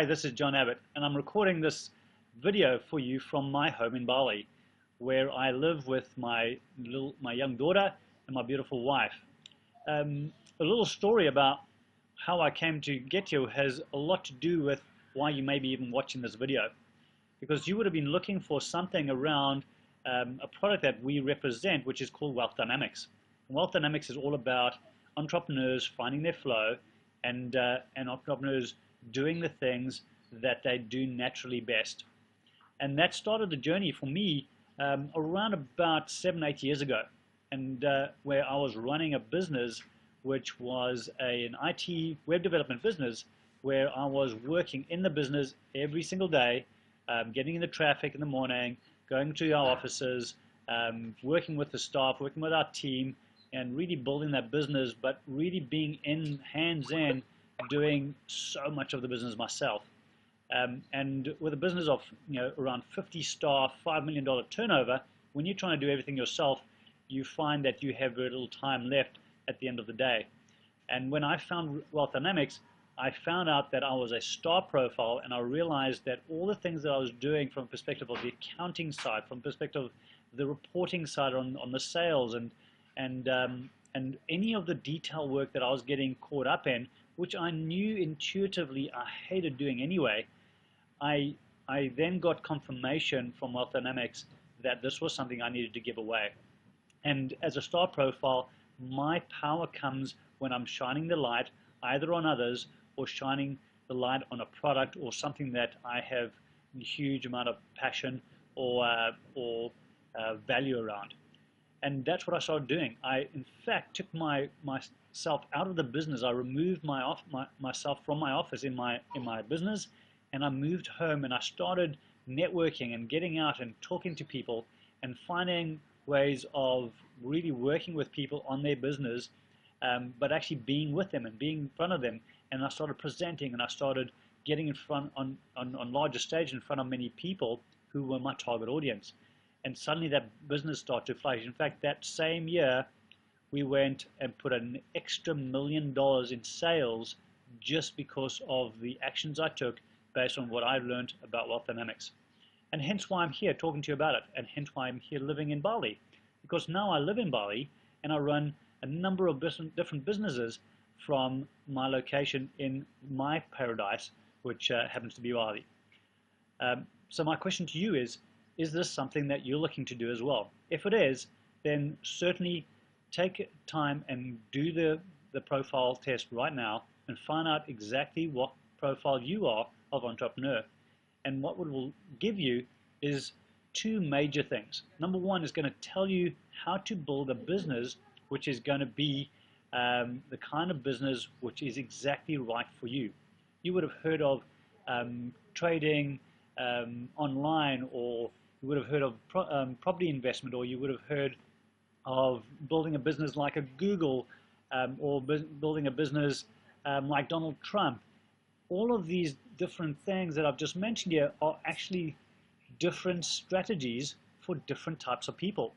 Hi, this is John Abbott, and I'm recording this video for you from my home in Bali, where I live with my young daughter and my beautiful wife. A little story about how I came to get here has a lot to do with why you may be even watching this video, because you would have been looking for something around a product that we represent, which is called Wealth Dynamics. And Wealth Dynamics is all about entrepreneurs finding their flow and entrepreneurs doing the things that they do naturally best. And that started the journey for me around about 7-8 years ago, and where I was running a business which was an IT web development business, where I was working in the business every single day, getting in the traffic in the morning, going to our offices, working with the staff, working with our team, and really building that business, but really being in hands-in, doing so much of the business myself. And with a business of around 50 staff, $5 million turnover, when you're trying to do everything yourself, you find that you have very little time left at the end of the day. And when I found Wealth Dynamics, I found out that I was a star profile, and I realized that all the things that I was doing from the perspective of the accounting side, from the perspective of the reporting side on the sales, and any of the detail work that I was getting caught up in, which I knew intuitively I hated doing anyway, I then got confirmation from Wealth Dynamics that this was something I needed to give away. And as a star profile, my power comes when I'm shining the light either on others or shining the light on a product or something that I have a huge amount of passion or value around. And that's what I started doing. I, in fact, took myself out of the business. I removed myself from my office in my business, and I moved home, and I started networking and getting out and talking to people and finding ways of really working with people on their business, but actually being with them and being in front of them. And I started presenting, and I started getting in front on larger stage in front of many people who were my target audience. And suddenly that business started to flourish. In fact, that same year, we went and put an extra $1 million in sales just because of the actions I took based on what I learned about Wealth Dynamics. And hence why I'm here talking to you about it, and hence why I'm here living in Bali. Because now I live in Bali, and I run a number of different businesses from my location in my paradise, which happens to be Bali. So my question to you is this something that you're looking to do as well? If it is, then certainly take time and do the profile test right now and find out exactly what profile you are of entrepreneur. And what it will give you is two major things. Number one is going to tell you how to build a business which is going to be the kind of business which is exactly right for you. You would have heard of trading online, or you would have heard of property investment, or you would have heard of building a business like a Google, or building a business like Donald Trump. All of these different things that I've just mentioned here are actually different strategies for different types of people.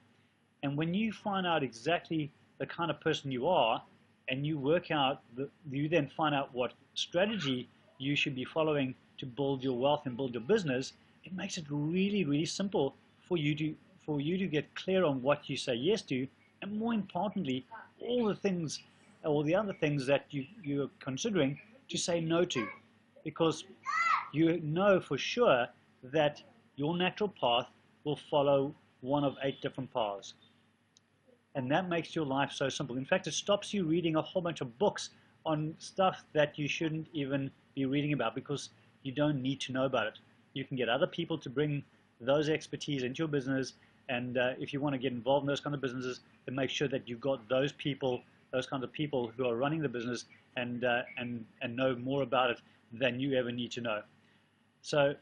And when you find out exactly the kind of person you are, and you work out, you then find out what strategy you should be following to build your wealth and build your business, it makes it really, really simple for you to get clear on what you say yes to, and more importantly, all the other things that you're considering to say no to, because you know for sure that your natural path will follow one of 8 different paths. And that makes your life so simple. In fact, it stops you reading a whole bunch of books on stuff that you shouldn't even be reading about, because you don't need to know about it. You can get other people to bring those expertise into your business, and if you want to get involved in those kind of businesses, then make sure that you've got those people, those kinds of people who are running the business and know more about it than you ever need to know. So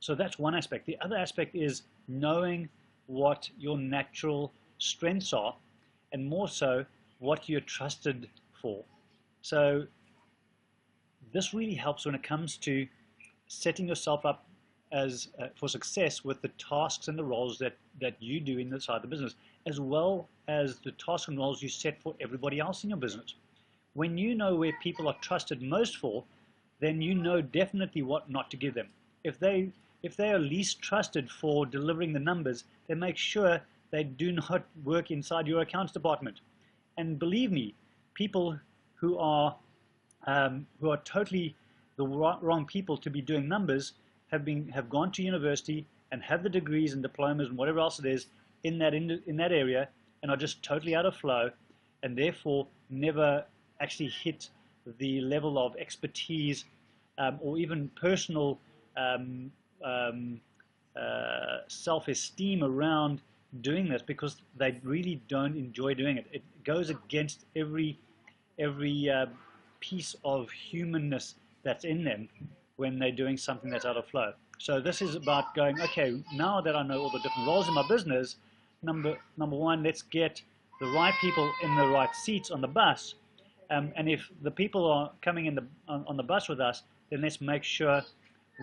that's one aspect. The other aspect is knowing what your natural strengths are, and more so what you're trusted for. So this really helps when it comes to setting yourself up as for success with the tasks and the roles that you do inside the business, as well as the tasks and roles you set for everybody else in your business. When you know where people are trusted most for, then you know definitely what not to give them. If they are least trusted for delivering the numbers, then make sure they do not work inside your accounts department. And believe me, people who are totally the wrong people to be doing numbers have gone to university and have the degrees and diplomas and whatever else it is in that area, and are just totally out of flow, and therefore never actually hit the level of expertise or even personal self-esteem around doing this, because they really don't enjoy doing it. It goes against every piece of humanness that's in them when they're doing something that's out of flow. So this is about going, okay, now that I know all the different roles in my business, number one, let's get the right people in the right seats on the bus. And if the people are coming in on the bus with us, then let's make sure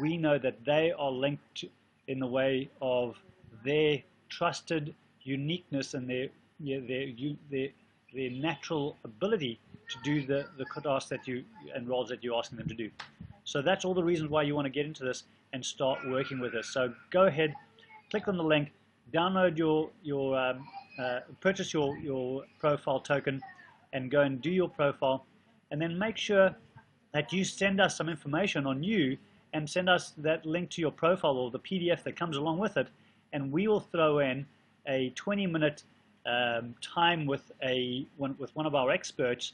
we know that they are linked in the way of their trusted uniqueness and their natural ability to do the tasks that and roles that you're asking them to do. So that's all the reasons why you want to get into this and start working with us. So go ahead, click on the link, download purchase your profile token, and go and do your profile, and then make sure that you send us some information on you and send us that link to your profile or the PDF that comes along with it, and we will throw in a 20-minute time with one of our experts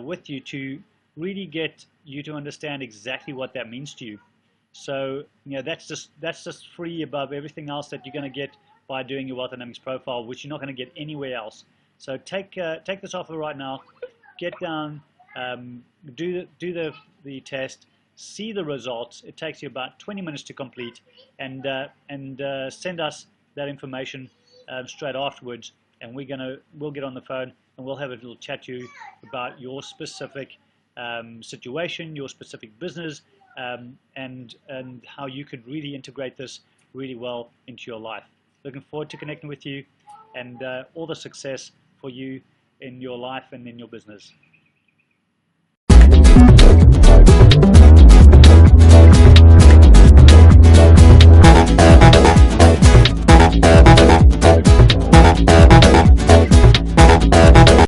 with you to really get you to understand exactly what that means to you. So that's just free above everything else that you're going to get by doing your Wealth Dynamics profile, which you're not going to get anywhere else. So take this offer right now, get down, do the test, see the results. It takes you about 20 minutes to complete, and send us that information straight afterwards, and we'll get on the phone and we'll have a little chat to you about your specific situation, your specific business, and how you could really integrate this really well into your life. Looking forward to connecting with you, and all the success for you in your life and in your business.